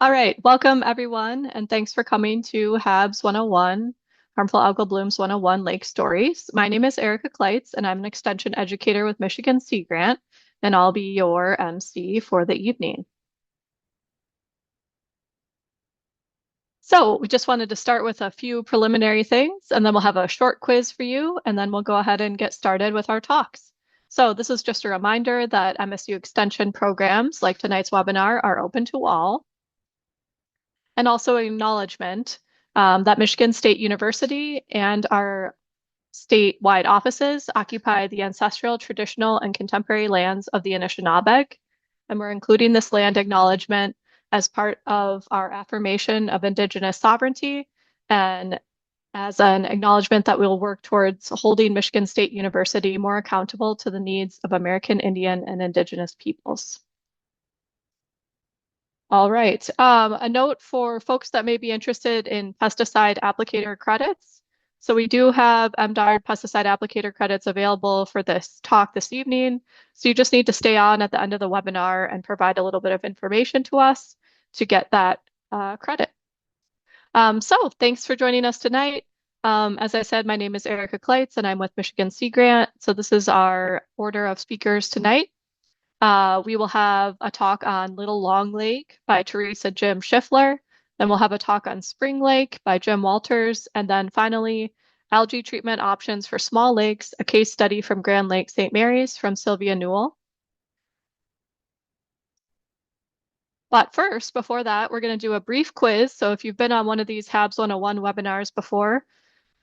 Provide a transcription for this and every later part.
All right, welcome everyone, and thanks for coming to HABS 101, Harmful Algal Blooms 101 Lake Stories. My name is Erica Kleitz, and I'm an extension educator with Michigan Sea Grant, and I'll be your MC for the evening. So we just wanted to start with a few preliminary things, and then we'll have a short quiz for you, and then we'll go ahead and get started with our talks. So this is just a reminder that MSU extension programs like tonight's webinar are open to all. And also acknowledgement that Michigan State University and our statewide offices occupy the ancestral, traditional, and contemporary lands of the Anishinaabe. And we're including this land acknowledgement as part of our affirmation of Indigenous sovereignty and as an acknowledgement that we'll work towards holding Michigan State University more accountable to the needs of American Indian and Indigenous peoples. All right. A note for folks that may be interested in pesticide applicator credits. So we do have MDARD pesticide applicator credits available for this talk this evening. So you just need to stay on at the end of the webinar and provide a little bit of information to us to get that credit. So thanks for joining us tonight. As I said, my name is Erica Kleitz and I'm with Michigan Sea Grant. So this is our order of speakers tonight. We will have a talk on Little Long Lake by Teresa Jim Schiffler. Then we'll have a talk on Spring Lake by Jim Walters. And then finally, algae treatment options for small lakes, a case study from Grand Lake St. Mary's from Sylvia Newell. But first, before that, we're going to do a brief quiz. So if you've been on one of these HABS 101 webinars before,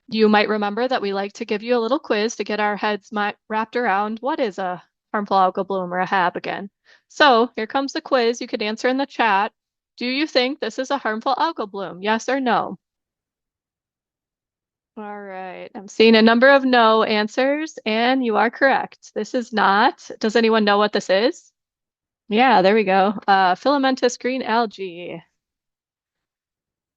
you might remember that we like to give you a little quiz to get our heads wrapped around what is a harmful algal bloom or a HAB again. So here comes the quiz. You could answer in the chat. Do you think this is a harmful algal bloom? Yes or no? All right. I'm seeing a number of no answers, and you are correct. This is not. Does anyone know what this is? Yeah, there we go. Filamentous green algae.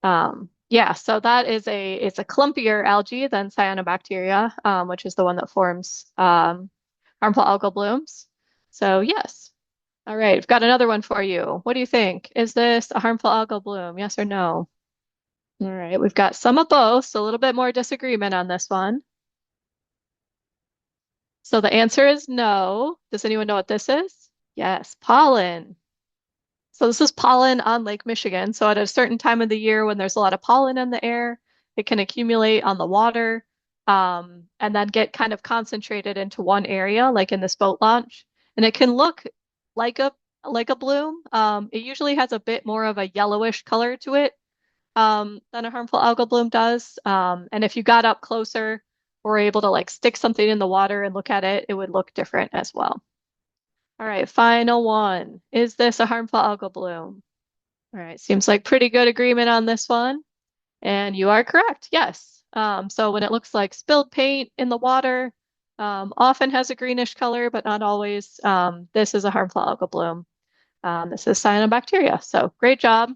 Yeah, so that is it's a clumpier algae than cyanobacteria, which is the one that forms harmful algal blooms. So yes. All right, I've got another one for you. What do you think? Is this a harmful algal bloom? Yes or no? All right, we've got some of both, so a little bit more disagreement on this one. So the answer is no. Does anyone know what this is? Yes, pollen. So this is pollen on Lake Michigan. So at a certain time of the year when there's a lot of pollen in the air, it can accumulate on the water and then get kind of concentrated into one area, like in this boat launch. And it can look like a bloom. It usually has a bit more of a yellowish color to it than a harmful algal bloom does. And if you got up closer or were able to like stick something in the water and look at it, it would look different as well. All right, final one. Is this a harmful algal bloom? All right, seems like pretty good agreement on this one. And you are correct, yes. So when it looks like spilled paint in the water, often has a greenish color, but not always. This is a harmful algal bloom. This is cyanobacteria. So great job.